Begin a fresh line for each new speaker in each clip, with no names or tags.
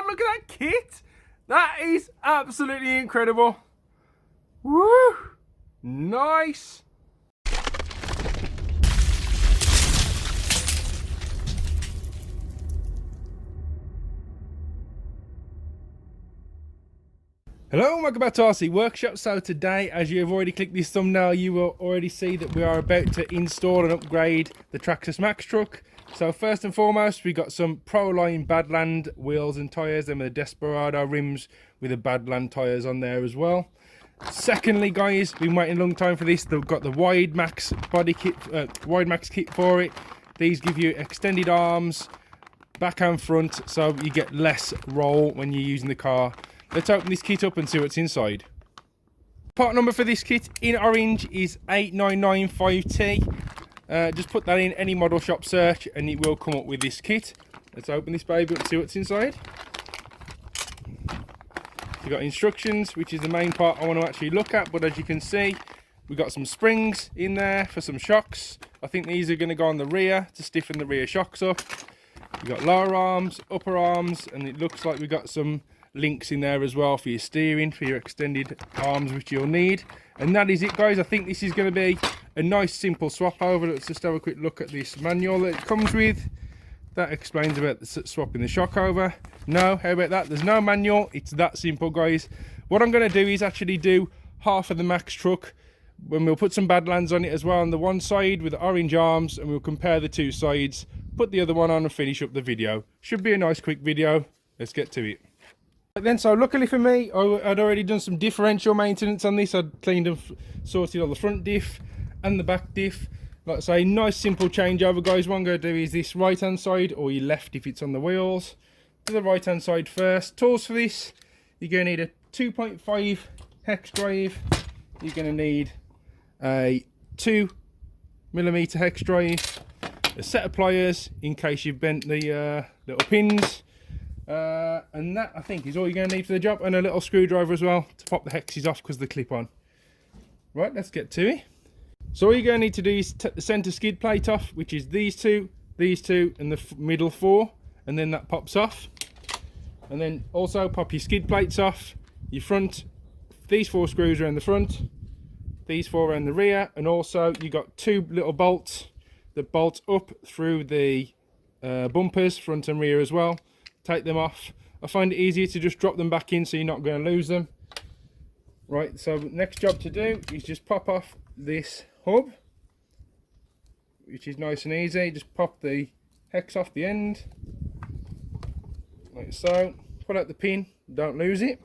look at that kit. That is absolutely incredible. Woo! Nice. Hello and welcome back to RC Workshop. So today, as you have already clicked this thumbnail, you will already see that we are about to install and upgrade the Traxxas Maxx truck. So first and foremost, we got some Proline Badland wheels and tyres, then with the Desperado rims with the Badland tyres on there as well. Secondly, guys, been waiting a long time for this. They've got the Wide Max body kit, Wide Max kit for it. These give you extended arms, back and front, so you get less roll when you're using the car. Let's open this kit up and see what's inside. Part number for this kit in orange is 8995T. Just put that in any model shop search and it will come up with this kit. Let's open this baby up and see what's inside. We've got instructions, which is the main part I want to actually look at, but as you can see, we've got some springs in there for some shocks. I think these are going to go on the rear to stiffen the rear shocks up. We've got lower arms, upper arms, and it looks like we've got some links in there as well for your steering, for your extended arms, which you'll need. And that is it, guys. I think this is going to be a nice simple swap over. Let's just have a quick look at this manual that it comes with. That explains about the swapping the shock over. No, how about that? There's no manual. It's that simple, guys. What I'm going to do is actually do half of the Max truck, when we'll put some Badlands on it as well on the one side with the orange arms, and we'll compare the two sides, put the other one on and finish up the video. Should be a nice quick video. Let's get to it. Then, so luckily for me, I'd already done some differential maintenance on this. I'd cleaned and sorted all the front diff and the back diff. Like I say, nice simple changeover, guys. What I'm going to do is this right hand side, or your left if it's on the wheels. To the right hand side first. Tools for this, you're going to need a 2.5 hex drive. You're going to need a 2mm hex drive, a set of pliers in case you've bent the little pins. And that, I think, is all you're going to need for the job, and a little screwdriver as well to pop the hexes off because they clip on. Right, let's get to it. So all you're going to need to do is take the centre skid plate off, which is these two, and the middle four, and then that pops off. And then also pop your skid plates off, your front, these 4 screws around the front, these 4 around the rear, and also you got 2 little bolts that bolt up through the bumpers, front and rear as well. Take them off. I find it easier to just drop them back in so you're not going to lose them. Right, so next job to do is just pop off this hub, which is nice and easy. Just pop the hex off the end, like so. Pull out the pin, don't lose it.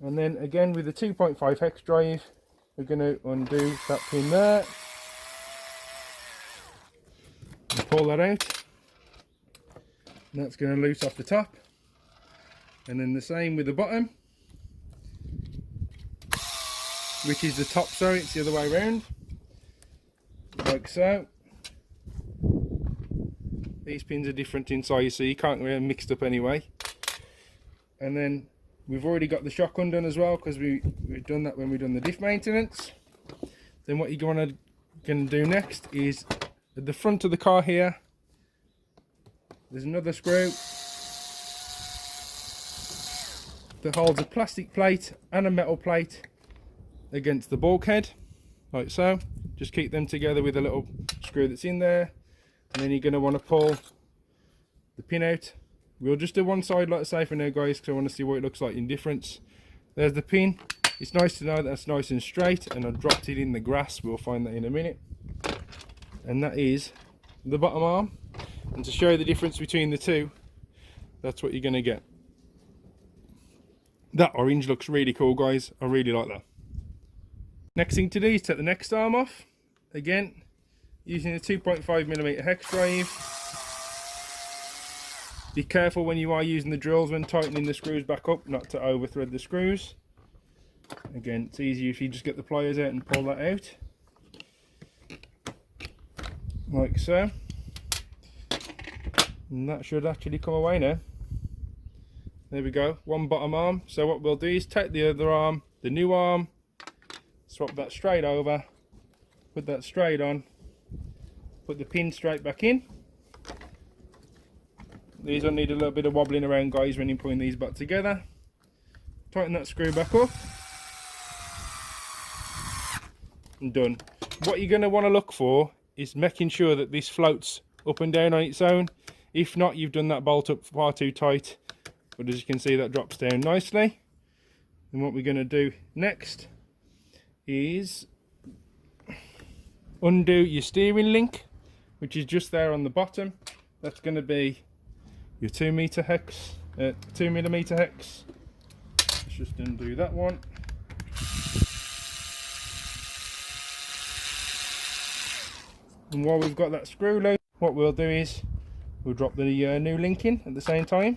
And then again with the 2.5 hex drive, we're going to undo that pin there. And pull that out. And that's going to loose off the top, and then the same with the bottom, which is the top, sorry, it's the other way around, like so. These pins are different in size, so you can't get them mixed up anyway. And then we've already got the shock undone as well, because we've done that when we've done the diff maintenance. Then what you're going to do next is at the front of the car here, there's another screw that holds a plastic plate and a metal plate against the bulkhead, like so. Just keep them together with a little screw that's in there, and then you're going to want to pull the pin out. We'll just do one side, like I say, for now, guys, because I want to see what it looks like in difference. There's the pin. It's nice to know that's nice and straight, and I dropped it in the grass. We'll find that in a minute. And that is the bottom arm. And to show you the difference between the two, that's what you're going to get. That orange looks really cool, guys. I really like that. Next thing to do is take the next arm off. Again, using a 2.5mm hex drive. Be careful when you are using the drills when tightening the screws back up, not to over thread the screws. Again, it's easier if you just get the pliers out and pull that out. Like so. And that should actually come away now. There we go, one bottom arm. So what we'll do is take the other arm, the new arm, swap that straight over, put that straight on, put the pin straight back in, These will need a little bit of wobbling around, guys, when you're putting these back together. Tighten that screw back up. And done. What you're going to want to look for is making sure that this floats up and down on its own. If not, you've done that bolt up far too tight. But as you can see, that drops down nicely. And what we're going to do next is undo your steering link, which is just there on the bottom. That's going to be your 2mm hex. Let's just undo that one. And while we've got that screw loose, what we'll do is we'll drop the new link in at the same time,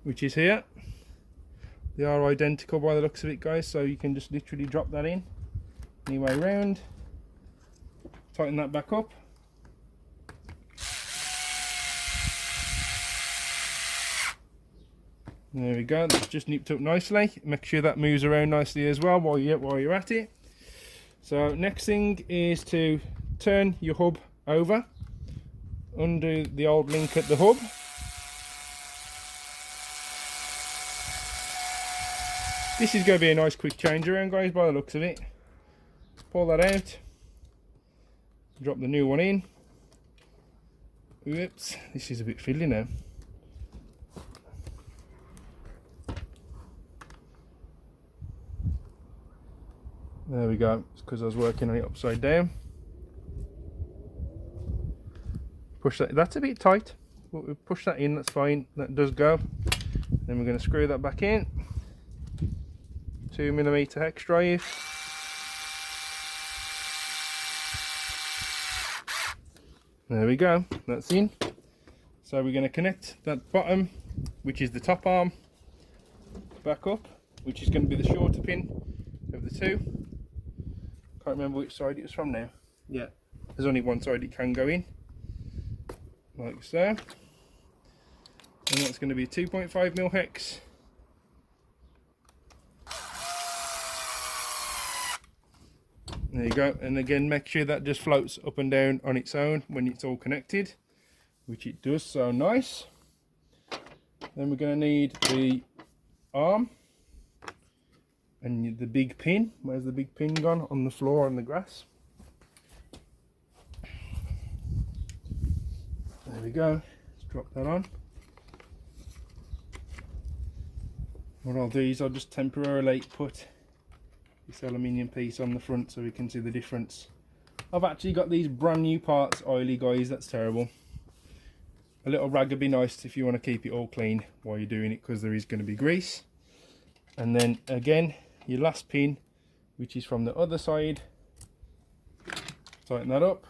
which is here. They are identical by the looks of it, guys, so you can just literally drop that in any way round, tighten that back up. There we go, that's just nipped up nicely. Make sure that moves around nicely as well while you're at it. So next thing is to turn your hub over, undo the old link at the hub. This is going to be a nice quick change around, guys, by the looks of it. Pull that out, drop the new one in. Whoops, this is a bit fiddly now. There we go, it's because I was working on it upside down. Push that, that's a bit tight, but we push that in, that's fine, that does go. Then we're going to screw that back in. 2mm hex drive. There we go, that's in. So we're going to connect that bottom, which is the top arm, back up, which is going to be the shorter pin of the two. Can't remember which side it was from now. Yeah, there's only one side it can go in, like so. And that's going to be a 2.5mm hex. There you go, and again make sure that just floats up and down on its own when it's all connected, which it does so nice. Then we're going to need the arm and the big pin. Where's the big pin gone? On the floor on the grass. There we go, let's drop that on. What I'll do is I'll just temporarily put this aluminium piece on the front so we can see the difference. I've actually got these brand new parts oily, guys, that's terrible. A little rag would be nice if you want to keep it all clean while you're doing it, because there is going to be grease. And then again, your last pin, which is from the other side, tighten that up.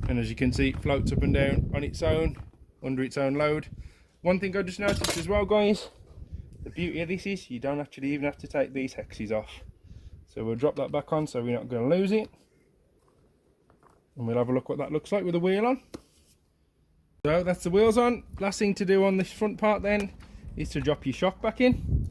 And as you can see, it floats up and down on its own, under its own load. One thing I just noticed as well, guys, the beauty of this is you don't actually even have to take these hexes off. So we'll drop that back on so we're not going to lose it. And we'll have a look what that looks like with the wheel on. So that's the wheels on. Last thing to do on this front part then is to drop your shock back in.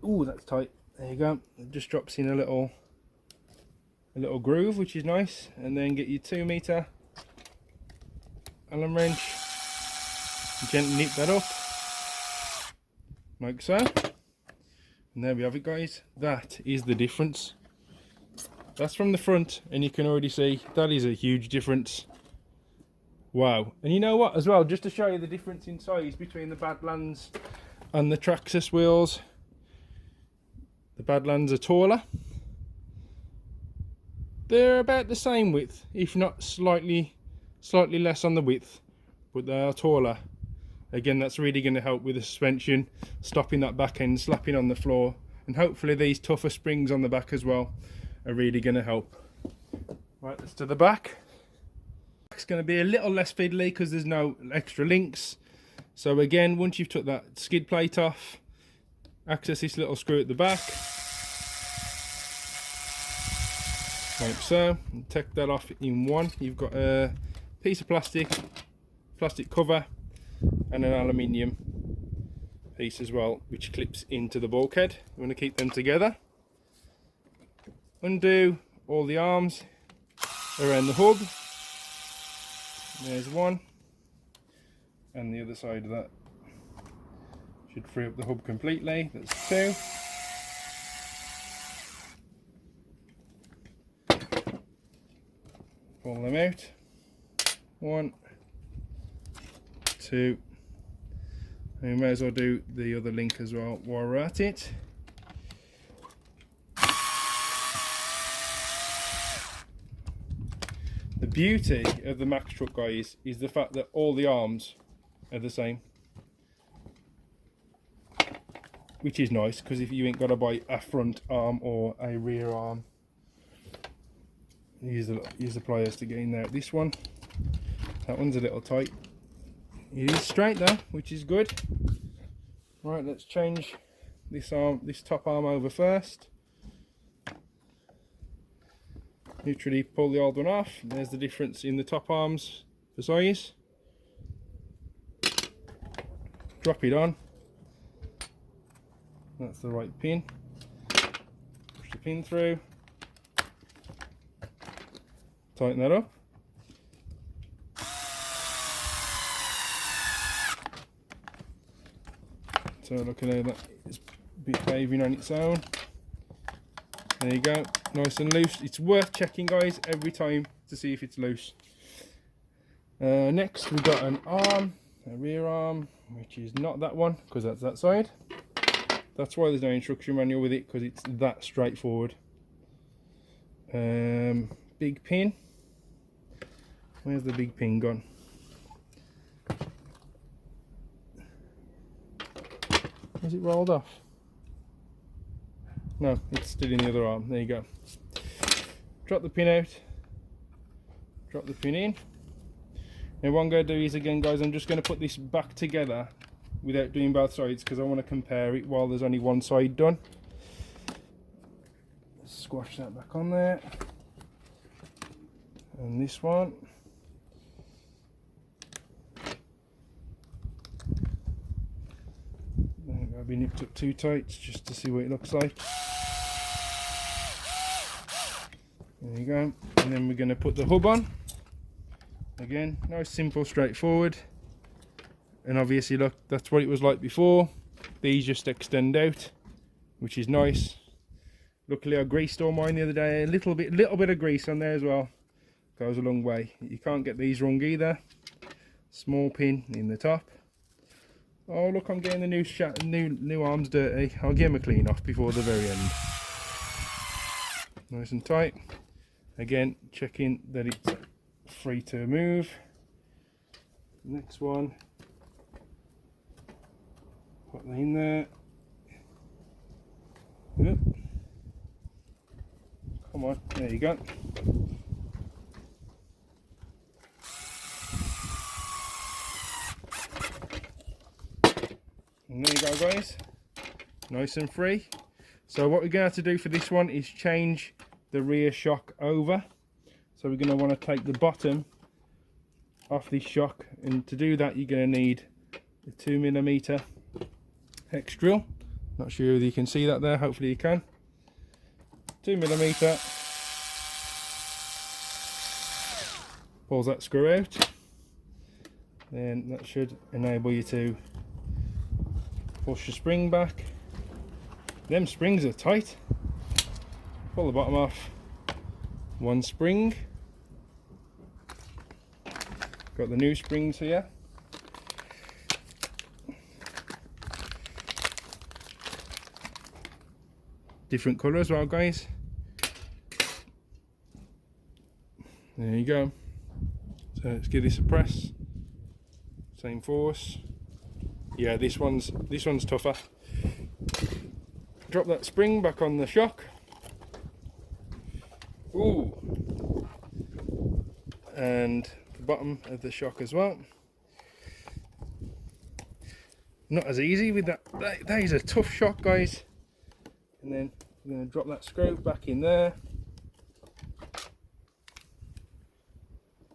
Ooh, that's tight. There you go. It just drops in a little groove, which is nice. And then get your 2mm Allen wrench, gently nip that up like so, and there we have it, guys. That is the difference. That's from the front, and you can already see that is a huge difference. Wow. And you know what as well, just to show you the difference in size between the Badlands and the Traxxas wheels, the Badlands are taller. They're about the same width, if not slightly less on the width, but they are taller. Again, that's really going to help with the suspension, stopping that back end slapping on the floor, and hopefully these tougher springs on the back as well are really going to help. Right, let's do the back. It's going to be a little less fiddly because there's no extra links. So again, once you've took that skid plate off, access this little screw at the back, like so, and take that off in one. You've got a piece of plastic cover and an aluminium piece as well, which clips into the bulkhead. You want to keep them together. Undo all the arms around the hub. There's one, and the other side of that should free up the hub completely. That's two. Pull them out. One, two, and we may as well do the other link as well while we're at it. The beauty of the Maxx truck, guys, is the fact that all the arms are the same, which is nice, because if you ain't got to buy a front arm or a rear arm, use the pliers to get in there. This one, that one's a little tight. It is straight though, which is good. Right, let's change this top arm over first. Literally pull the old one off. There's the difference in the top arms for size. Drop it on. That's the right pin. Push the pin through. Tighten that up. So look at how that is behaving on its own. There you go, nice and loose. It's worth checking, guys, every time to see if it's loose. Next we've got an arm, a rear arm, which is not that one, because that's that side. That's why there's no instruction manual with it, because it's that straightforward. Big pin. Where's the big pin gone? Has it rolled off? No, it's still in the other arm. There you go. Drop the pin out. Drop the pin in. Now what I'm going to do is, again guys, I'm just going to put this back together without doing both sides, because I want to compare it while there's only one side done. Squash that back on there. And this one. I've been nipped up too tight just to see what it looks like. There you go. And then we're going to put the hub on. Again, nice, simple, straightforward. And obviously, look, that's what it was like before. These just extend out, which is nice. Luckily, I greased all mine the other day. A little bit of grease on there as well. Goes a long way. You can't get these wrong either. Small pin in the top. Oh look, I'm getting the new arms dirty. I'll give them a clean off before the very end. Nice and tight. Again, checking that it's free to move. Next one. Put that in there. Yep. Come on, there you go. And there you go, guys, nice and free. So what we're going to have to do for this one is change the rear shock over. So we're going to want to take the bottom off this shock, and to do that you're going to need a 2mm hex drill. Not sure if you can see that there, hopefully you can. 2mm, pulls that screw out, then that should enable you to push the spring back. Them springs are tight. Pull the bottom off. One spring. Got the new springs here. Different colour as well, guys. There you go. So let's give this a press. Same force. Yeah, this one's tougher. Drop that spring back on the shock. Ooh. And the bottom of the shock as well. Not as easy with that. That is a tough shock, guys. And then we're going to drop that screw back in there.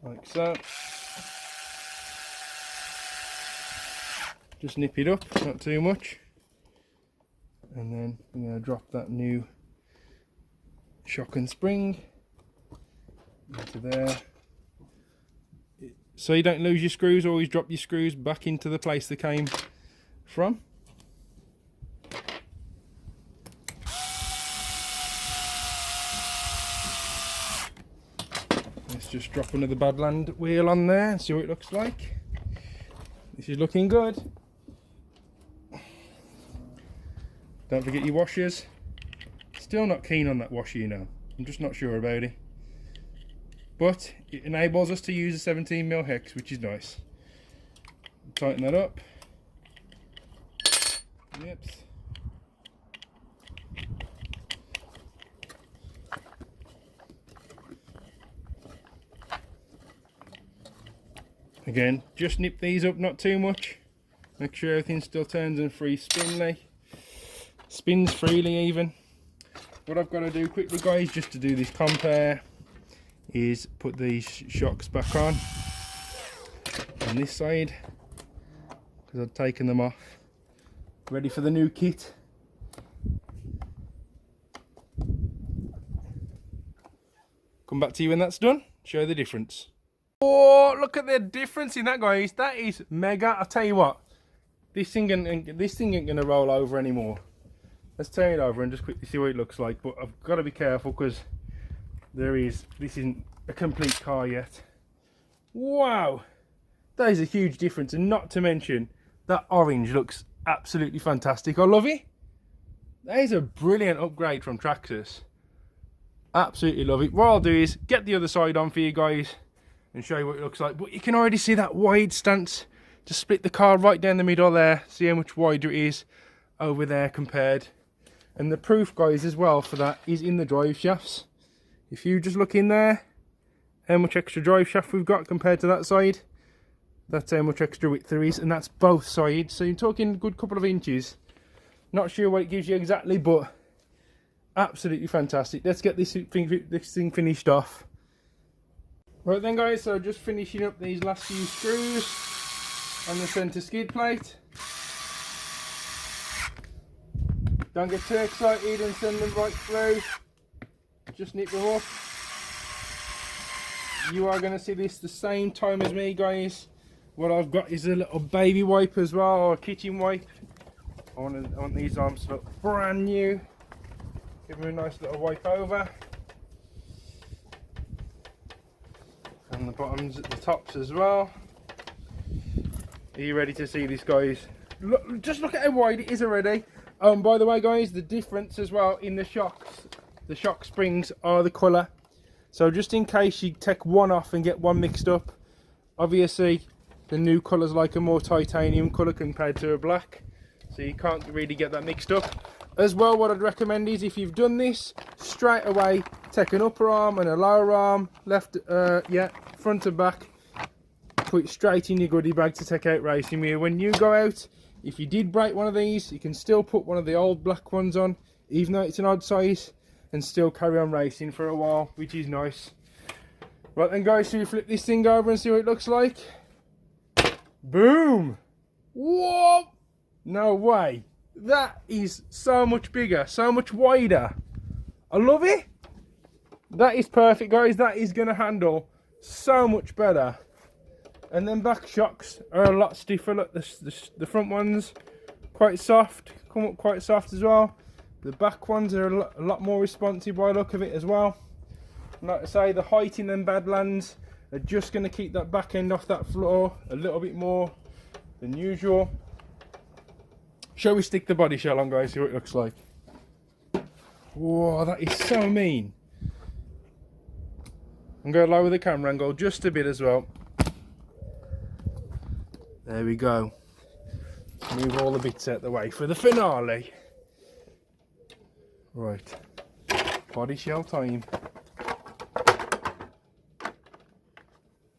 Like so. Just nip it up, not too much. And then I'm going to drop that new shock and spring into there. So you don't lose your screws, always drop your screws back into the place they came from. Let's just drop another Badland wheel on there and see what it looks like. This is looking good. Don't forget your washers. Still not keen on that washer, you know. I'm just not sure about it. But it enables us to use a 17mm hex, which is nice. Tighten that up. Yep. Again, just nip these up, not too much. Make sure everything still turns and spins freely even. What I've got to do quickly, guys, just to do this compare, is put these shocks back on this side, because I've taken them off, ready for the new kit. Come back to you when that's done, show the difference. Oh, look at the difference in that, guys. That is mega. I'll tell you what, this thing ain't gonna roll over anymore. Let's turn it over and just quickly see what it looks like. But I've got to be careful because this isn't a complete car yet. Wow, that is a huge difference, and not to mention that orange looks absolutely fantastic. I love it. That is a brilliant upgrade from Traxxas. Absolutely love it. What I'll do is get the other side on for you guys and show you what it looks like. But you can already see that wide stance to split the car right down the middle there. See how much wider it is over there compared. And the proof, guys, as well for that is in the drive shafts. If you just look in there, how much extra drive shaft we've got compared to that side. That's how much extra width there is, and that's both sides. So you're talking a good couple of inches. Not sure what it gives you exactly, but absolutely fantastic. Let's get this thing finished off. Right then, guys, so just finishing up these last few screws on the centre skid plate. Don't get too excited and send them right through. Just nip them up. You are going to see this the same time as me, guys. What I've got is a little baby wipe as well, or a kitchen wipe. I want these arms to look brand new. Give them a nice little wipe over. And the bottoms at the tops as well. Are you ready to see this, guys? Look, just look at how wide it is already. By the way, guys, the difference as well in the shocks, the shock springs are the colour. So just in case you take one off and get one mixed up, obviously the new colour's like a more titanium colour compared to a black. So you can't really get that mixed up. As well, what I'd recommend is if you've done this, straight away take an upper arm and a lower arm, front and back, put it straight in your goodie bag to take out racing with you. When you go out, if you did break one of these, you can still put one of the old black ones on, even though it's an odd size, and still carry on racing for a while, which is nice. Right then, guys, should we flip this thing over and see what it looks like? Boom! Whoa! No way! That is so much bigger, so much wider. I love it. That is perfect, guys. That is going to handle so much better. And then back shocks are a lot stiffer. Look, the front ones quite soft, come up quite soft as well. The back ones are a lot more responsive by the look of it as well. And like I say, the height in them Badlands are just going to keep that back end off that floor a little bit more than usual. Shall we stick the body shell on, guys, see what it looks like? Whoa, that is so mean. I'm going to lower the camera angle just a bit as well. There we go. Move all the bits out the way for the finale. Right, body shell time.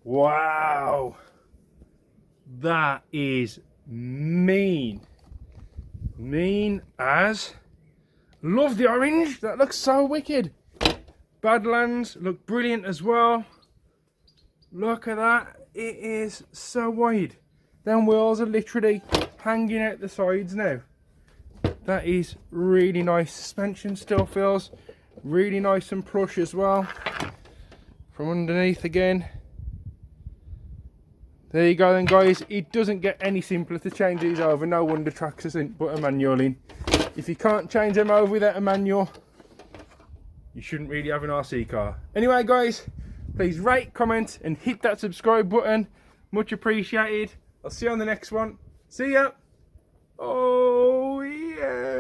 Wow, that is mean. Mean as. Love the orange, that looks so wicked. Badlands look brilliant as well. Look at that, it is so wide. Them wheels are literally hanging out the sides now. That is really nice. Suspension still feels really nice and plush as well. From underneath again. There you go then, guys. It doesn't get any simpler to change these over. No wonder Traxxas didn't put a manual in. If you can't change them over without a manual, you shouldn't really have an RC car. Anyway, guys, please rate, comment, and hit that subscribe button. Much appreciated. I'll see you on the next one. See ya. Oh, yeah.